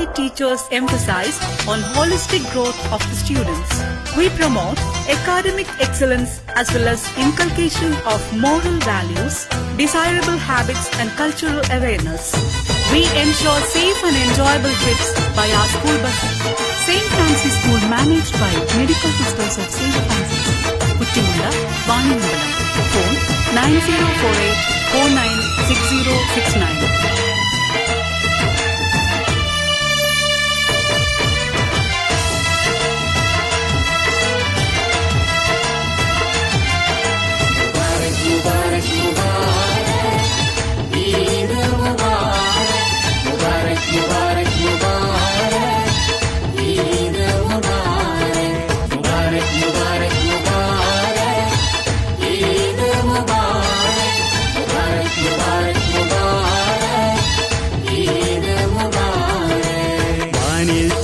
qualified teachers emphasize on holistic growth of the students. We promote academic excellence as well as inculcation of moral values, desirable habits and cultural awareness. We ensure safe and enjoyable trips by our school buses. St. Francis School managed by Medical Sisters of St. Francis. Kuttiyula, Vaningalam. Phone 9048496069.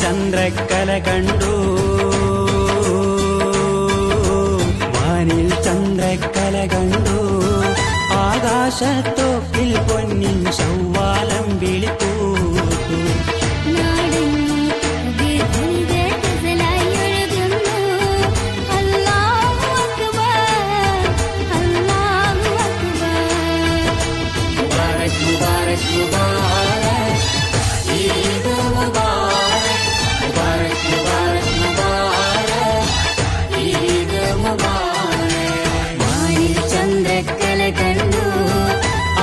ചന്ദ്രക്കല കണ്ടു വാനിൽ ചന്ദ്രക്കല കണ്ടു ആകാശത്തോപ്പിൽ പൊന്നിൻ ശൗവാലം വിളിപ്പൂത്തു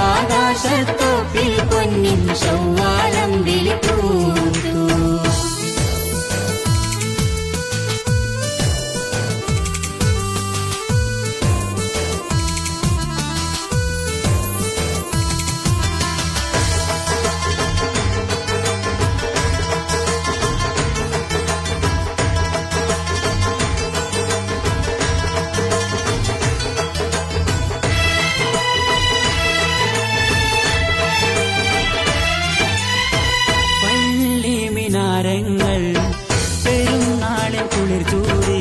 ആകാശത്തോപ്പിൽ പൊന്നിൻ ശൗവാലം വിളിപ്പൂത്തു പെരുന്നാളിൽ കുളിർ ചൂടി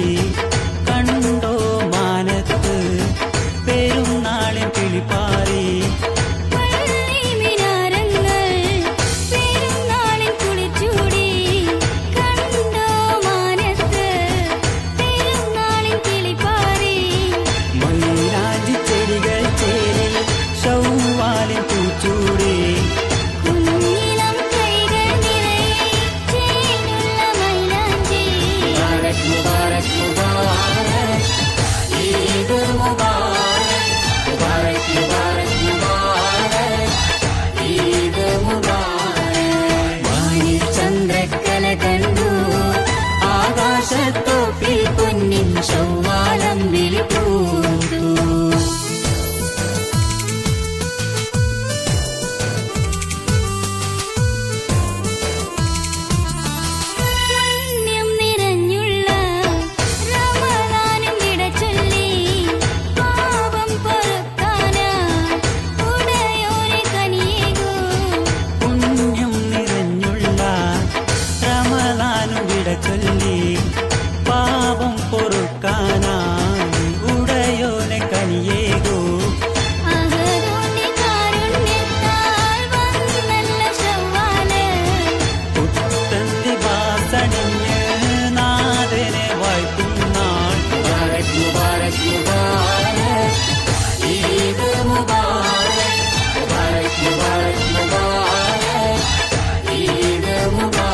കണ്ടോ മാനത്ത് പെരുന്നാളിൽ കിളിപ്പാറി മൈലാഞ്ചി ചെടികൾ ചേരി ശൗവാലിൽ പൂച്ചൂടി ചന്ദ്രക്കല കണ്ടു ആകാശത്തോപ്പിൽ പൊന്നിൻ ശൗവാലം വിളിപ്പൂത്തു ചൊല്ലി പാപം പൊറുക്കാനായി ഉടയോനെ കനിയേകോ പുത്തന്തി വാസണിഞ്ഞ് നാഥനെ വാഴ്ത്തുന്നാൾ ഈദ് മുബാരക് ഈദ് മുബാരക്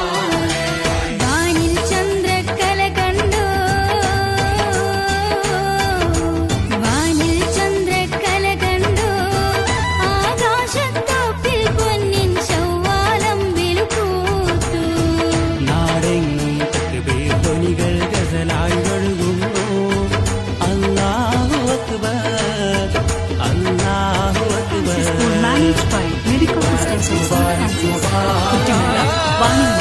Managed by Medical Sisters of St. Francis. Kuttiyula, Vaningalam.